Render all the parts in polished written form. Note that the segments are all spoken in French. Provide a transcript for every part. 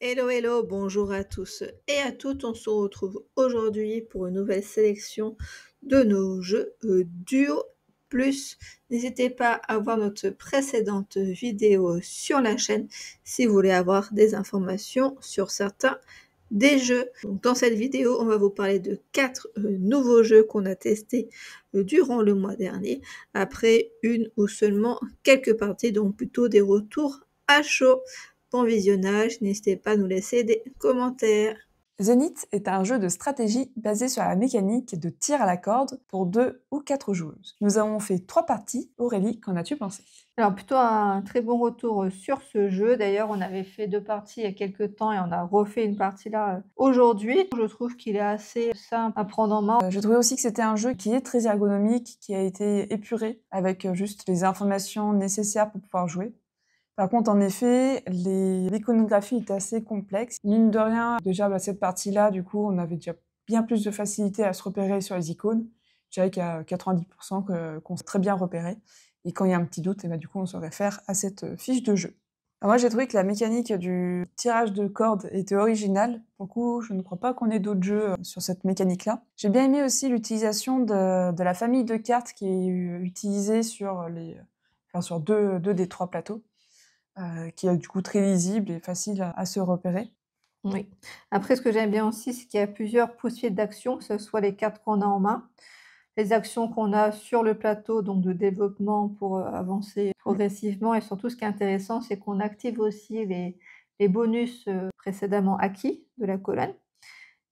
Hello, hello, bonjour à tous et à toutes. On se retrouve aujourd'hui pour une nouvelle sélection de nos jeux Duo Plus. N'hésitez pas à voir notre précédente vidéo sur la chaîne si vous voulez avoir des informations sur certains des jeux. Donc, dans cette vidéo, on va vous parler de 4 nouveaux jeux qu'on a testés durant le mois dernier, après une ou seulement quelques parties, donc plutôt des retours à chaud. Bon visionnage, n'hésitez pas à nous laisser des commentaires. Zenith est un jeu de stratégie basé sur la mécanique de tir à la corde pour 2 ou 4 joueuses. Nous avons fait 3 parties. Aurélie, qu'en as-tu pensé? Alors plutôt un très bon retour sur ce jeu. D'ailleurs, on avait fait 2 parties il y a quelques temps et on a refait une partie là aujourd'hui. Je trouve qu'il est assez simple à prendre en main. Je trouvais aussi que c'était un jeu qui est très ergonomique, qui a été épuré avec juste les informations nécessaires pour pouvoir jouer. Par contre, en effet, l'iconographie est assez complexe. Mine de rien, déjà cette partie-là, du coup, on avait déjà bien plus de facilité à se repérer sur les icônes. Je dirais qu'il y a 90% qu'on sait très bien repérer. Et quand il y a un petit doute, du coup, on se réfère à cette fiche de jeu. Alors moi, j'ai trouvé que la mécanique du tirage de cordes était originale. Pour le coup, je ne crois pas qu'on ait d'autres jeux sur cette mécanique-là. J'ai bien aimé aussi l'utilisation de la famille de cartes qui est utilisée sur sur deux des 3 plateaux. Qui est du coup très lisible et facile à se repérer. Oui. Après, ce que j'aime bien aussi, c'est qu'il y a plusieurs possibilités d'action, que ce soit les cartes qu'on a en main, les actions qu'on a sur le plateau, donc de développement pour avancer progressivement. Et surtout, ce qui est intéressant, c'est qu'on active aussi les bonus précédemment acquis de la colonne.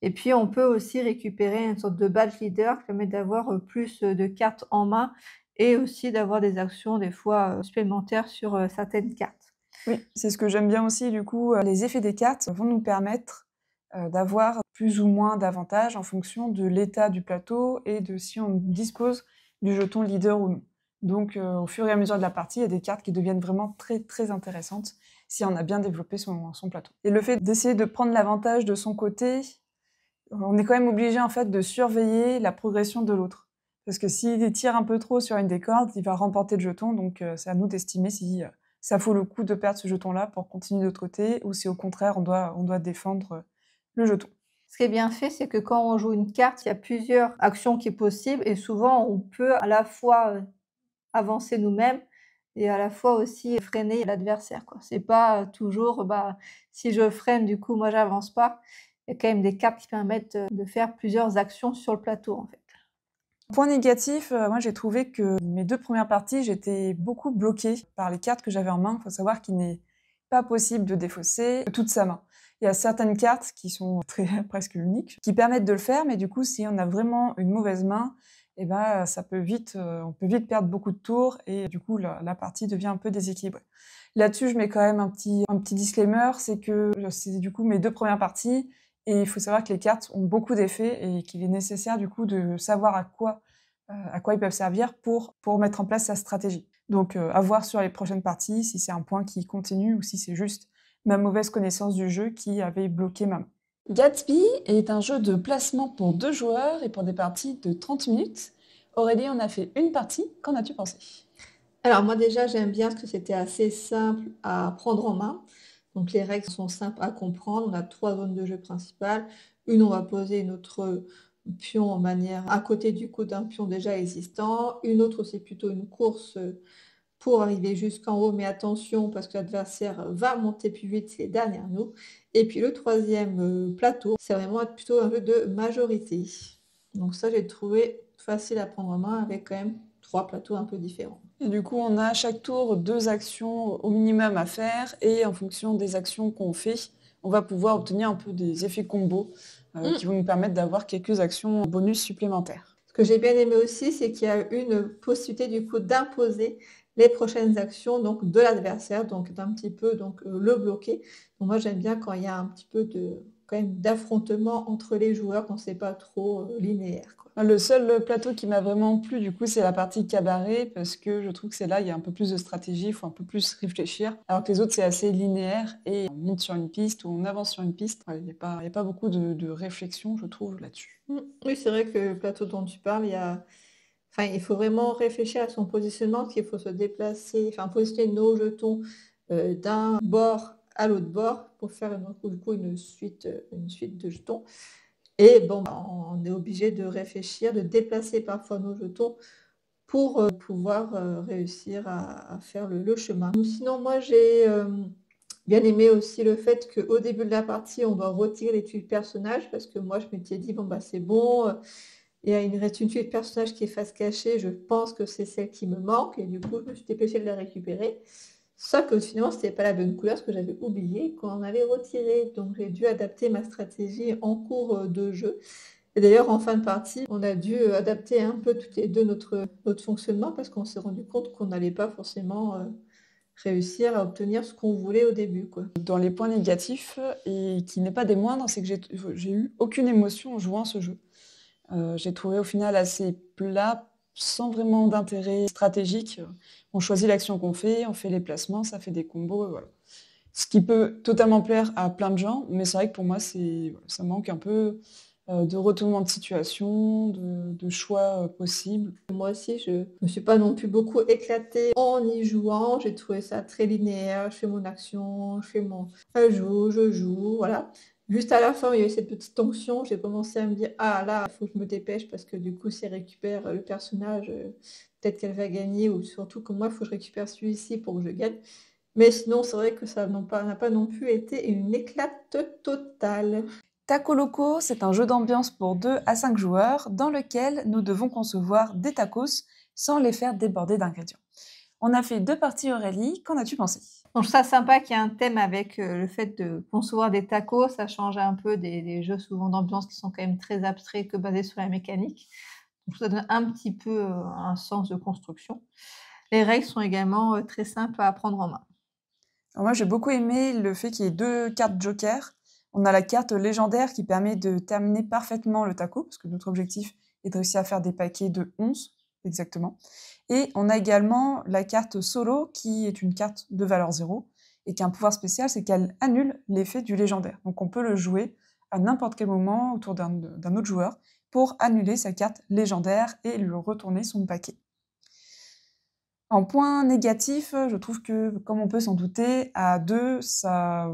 Et puis, on peut aussi récupérer une sorte de badge leader qui permet d'avoir plus de cartes en main et aussi d'avoir des actions, des fois, supplémentaires sur certaines cartes. Oui, c'est ce que j'aime bien aussi du coup, les effets des cartes vont nous permettre, d'avoir plus ou moins d'avantages en fonction de l'état du plateau et de si on dispose du jeton leader ou non. Donc au fur et à mesure de la partie, il y a des cartes qui deviennent vraiment très, très intéressantes si on a bien développé son plateau. Et le fait d'essayer de prendre l'avantage de son côté, on est quand même obligé en fait de surveiller la progression de l'autre. Parce que s'il tire un peu trop sur une des cordes, il va remporter le jeton, donc c'est à nous d'estimer si ça vaut le coup de perdre ce jeton-là pour continuer de l'autre côté, ou si au contraire on doit défendre le jeton. Ce qui est bien fait, c'est que quand on joue une carte, il y a plusieurs actions qui est possible et souvent on peut à la fois, avancer nous-mêmes et à la fois aussi freiner l'adversaire, quoi. C'est pas, toujours, bah, si je freine, du coup, moi j'avance pas. Il y a quand même des cartes qui permettent, de faire plusieurs actions sur le plateau, en fait. Point négatif, moi j'ai trouvé que mes 2 premières parties, j'étais beaucoup bloquée par les cartes que j'avais en main. Il faut savoir qu'il n'est pas possible de défausser toute sa main. Il y a certaines cartes qui sont très presque uniques, qui permettent de le faire, mais du coup, si on a vraiment une mauvaise main, ça peut vite, on peut vite perdre beaucoup de tours et du coup la partie devient un peu déséquilibrée. Là-dessus, je mets quand même un petit disclaimer, c'est que c'est du coup mes 2 premières parties et il faut savoir que les cartes ont beaucoup d'effets et qu'il est nécessaire du coup de savoir à quoi ils peuvent servir pour mettre en place sa stratégie. Donc à voir sur les prochaines parties si c'est un point qui continue ou si c'est juste ma mauvaise connaissance du jeu qui avait bloqué ma main. Gatsby est un jeu de placement pour 2 joueurs et pour des parties de 30 minutes. Aurélie en a fait une partie, qu'en as-tu pensé? Alors moi déjà, j'aime bien parce que c'était assez simple à prendre en main. Donc les règles sont simples à comprendre. On a 3 zones de jeu principales. Une, on va poser une autre pion en manière à côté du coup d'un pion déjà existant. Une autre, c'est plutôt une course pour arriver jusqu'en haut, mais attention parce que l'adversaire va monter plus vite, c'est derrière nous. Et puis le troisième plateau, c'est vraiment plutôt un jeu de majorité. Donc ça, j'ai trouvé facile à prendre en main avec quand même 3 plateaux un peu différents. Et du coup, on a à chaque tour 2 actions au minimum à faire et en fonction des actions qu'on fait, on va pouvoir obtenir un peu des effets combos qui vont nous permettre d'avoir quelques actions bonus supplémentaires. Ce que j'ai bien aimé aussi, c'est qu'il y a une possibilité du coup d'imposer les prochaines actions donc de l'adversaire, donc d'un petit peu donc le bloquer. Donc moi j'aime bien quand il y a un petit peu de quand même d'affrontement entre les joueurs, quand c'est pas trop linéaire, quoi. Le seul plateau qui m'a vraiment plu, du coup, c'est la partie cabaret, parce que je trouve que c'est là, il y a un peu plus de stratégie, il faut un peu plus réfléchir, alors que les autres, c'est assez linéaire, et on monte sur une piste ou on avance sur une piste. Il n'y a pas beaucoup de réflexion, je trouve, là-dessus. Oui, c'est vrai que le plateau dont tu parles, enfin, il faut vraiment réfléchir à son positionnement, parce qu'il faut se déplacer, enfin positionner nos jetons d'un bord à l'autre bord pour faire du coup une suite de jetons. Et bon, bah, on est obligé de réfléchir, de déplacer parfois nos jetons pour, pouvoir, réussir à faire le chemin. Sinon moi j'ai, bien aimé aussi le fait qu'au début de la partie, on doit retirer les tuiles personnages parce que moi je m'étais dit: «Bon, bah, c'est bon, il reste une tuile personnage qui est face cachée, je pense que c'est celle qui me manque» et du coup je me suis dépêchée de la récupérer. Sauf que finalement c'était pas la bonne couleur parce que j'avais oublié qu'on avait retiré, donc j'ai dû adapter ma stratégie en cours, de jeu. Et d'ailleurs, en fin de partie, on a dû, adapter un peu toutes les 2 notre fonctionnement parce qu'on s'est rendu compte qu'on n'allait pas forcément, réussir à obtenir ce qu'on voulait au début, quoi. Dans les points négatifs, et qui n'est pas des moindres, c'est que j'ai eu aucune émotion en jouant à ce jeu. J'ai trouvé au final assez plat, sans vraiment d'intérêt stratégique. On choisit l'action qu'on fait, on fait les placements, ça fait des combos, et voilà. Ce qui peut totalement plaire à plein de gens, mais c'est vrai que pour moi, ça manque un peu de retournement de situation, de choix possibles. Moi aussi, je me suis pas non plus beaucoup éclatée en y jouant. J'ai trouvé ça très linéaire. Je fais mon action, elle joue, je joue, voilà. Juste à la fin, il y a eu cette petite tension. J'ai commencé à me dire: «Ah là, il faut que je me dépêche parce que du coup, si elle récupère, le personnage, peut-être qu'elle va gagner ou surtout que moi, il faut que je récupère celui-ci pour que je gagne». Mais sinon, c'est vrai que ça n'a pas non plus été une éclate totale. Taco Loco, c'est un jeu d'ambiance pour 2 à 5 joueurs dans lequel nous devons concevoir des tacos sans les faire déborder d'ingrédients. On a fait 2 parties, Aurélie, qu'en as-tu pensé? Donc je trouve ça sympa qu'il y ait un thème avec, le fait de concevoir des tacos, ça change un peu des jeux souvent d'ambiance qui sont quand même très abstraits que basés sur la mécanique. Donc ça donne un petit peu, un sens de construction. Les règles sont également, très simples à prendre en main. Alors moi, j'ai beaucoup aimé le fait qu'il y ait 2 cartes joker. On a la carte légendaire qui permet de terminer parfaitement le taco, parce que notre objectif est de réussir à faire des paquets de 11 exactement. Et on a également la carte solo qui est une carte de valeur 0 et qui a un pouvoir spécial, c'est qu'elle annule l'effet du légendaire. Donc on peut le jouer à n'importe quel moment autour d'un autre joueur pour annuler sa carte légendaire et lui retourner son paquet. En point négatif, je trouve que, comme on peut s'en douter, à 2, ça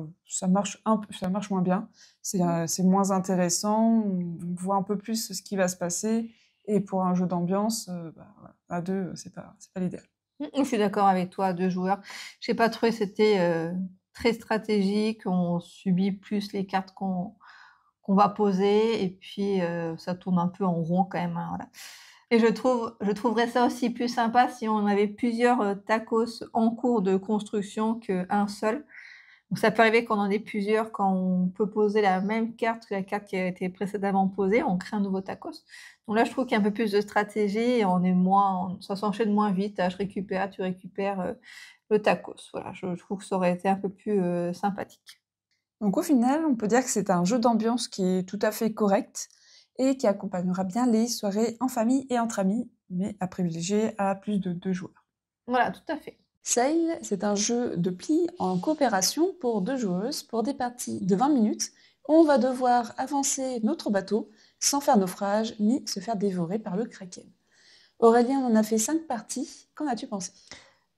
marche moins bien. C'est moins intéressant, on voit un peu plus ce qui va se passer et pour un jeu d'ambiance, voilà, à 2, c'est pas l'idéal. Je suis d'accord avec toi, 2 joueurs. J'ai pas trouvé que c'était, très stratégique. On subit plus les cartes qu'on va poser et puis, ça tourne un peu en rond quand même, hein, voilà. Et je trouverais ça aussi plus sympa si on avait plusieurs, tacos en cours de construction qu'un seul. Donc ça peut arriver qu'on en ait plusieurs quand on peut poser la même carte que la carte qui a été précédemment posée, on crée un nouveau tacos. Donc là, je trouve qu'il y a un peu plus de stratégie et on est moins ça s'enchaîne moins vite, je récupère, tu récupères, le tacos. Voilà, je trouve que ça aurait été un peu plus, sympathique. Donc au final, on peut dire que c'est un jeu d'ambiance qui est tout à fait correct et qui accompagnera bien les soirées en famille et entre amis, mais à privilégier à plus de 2 joueurs. Voilà, tout à fait. Sail, c'est un jeu de pli en coopération pour 2 joueuses pour des parties de 20 minutes où on va devoir avancer notre bateau sans faire naufrage ni se faire dévorer par le kraken. Aurélien en a fait 5 parties, qu'en as-tu pensé?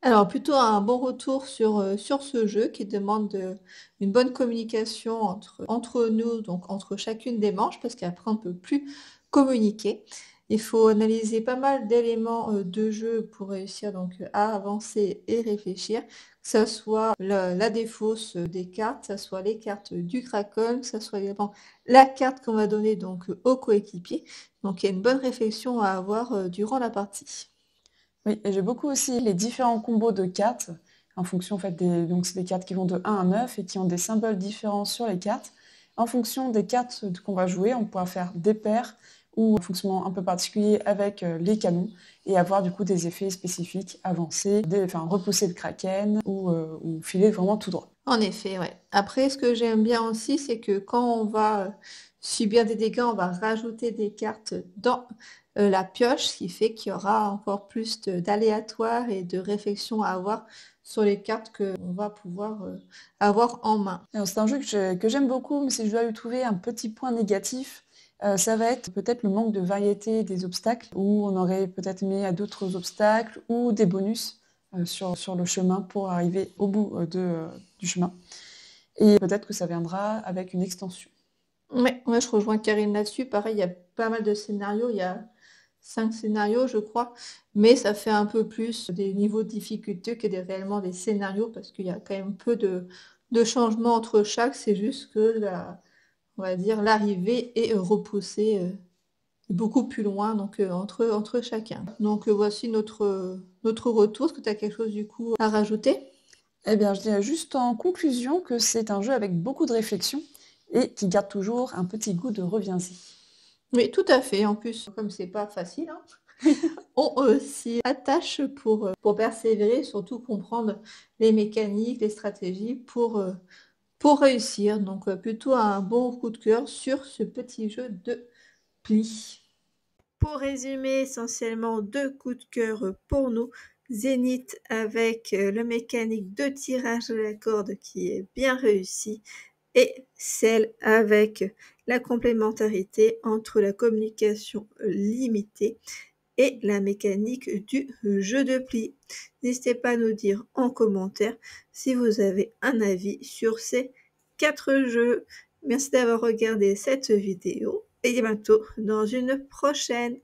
Alors plutôt un bon retour sur ce jeu qui demande, une bonne communication entre nous, donc entre chacune des manches, parce qu'après on ne peut plus communiquer. Il faut analyser pas mal d'éléments, de jeu pour réussir donc, à avancer et réfléchir. Que ça soit la défausse, des cartes, que ça soit les cartes du Kraken, que ça soit également la carte qu'on va donner donc, au coéquipier. Donc il y a une bonne réflexion à avoir, durant la partie. Oui, et j'ai beaucoup aussi les différents combos de cartes en fonction en fait donc c'est des cartes qui vont de 1 à 9 et qui ont des symboles différents sur les cartes. En fonction des cartes qu'on va jouer, on pourra faire des paires ou un fonctionnement un peu particulier avec les canons et avoir du coup des effets spécifiques, avancer, enfin repousser le kraken ou filer vraiment tout droit. En effet, ouais. Après, ce que j'aime bien aussi, c'est que quand on va, subir des dégâts, on va rajouter des cartes dans, la pioche, ce qui fait qu'il y aura encore plus d'aléatoire et de réflexion à avoir sur les cartes qu'on va pouvoir, avoir en main. Alors, c'est un jeu que j'aime beaucoup, mais si je dois lui trouver un petit point négatif, ça va être peut-être le manque de variété des obstacles, où on aurait peut-être mis à d'autres obstacles ou des bonus sur le chemin pour arriver au bout du chemin. et peut-être que ça viendra avec une extension. Ouais, ouais, je rejoins Karine là-dessus. Pareil, il y a pas mal de scénarios. Il y a 5 scénarios, je crois. Mais ça fait un peu plus des niveaux de difficulté que réellement des scénarios parce qu'il y a quand même peu de changements entre chaque. C'est juste que on va dire, l'arrivée est repoussée beaucoup plus loin donc, entre chacun. Donc voici notre retour. Est-ce que tu as quelque chose du coup à rajouter? Eh bien, je dirais juste en conclusion que c'est un jeu avec beaucoup de réflexion et qui garde toujours un petit goût de reviens-y. Oui, tout à fait. En plus, comme c'est pas facile, hein, on s'y attache pour persévérer, surtout comprendre les mécaniques, les stratégies pour réussir. Donc plutôt un bon coup de cœur sur ce petit jeu de pli. Pour résumer, essentiellement 2 coups de cœur pour nous. Zénith avec le mécanique de tirage de la corde qui est bien réussi et celle avec la complémentarité entre la communication limitée et la mécanique du jeu de pli. N'hésitez pas à nous dire en commentaire si vous avez un avis sur ces 4 jeux. Merci d'avoir regardé cette vidéo et à bientôt dans une prochaine.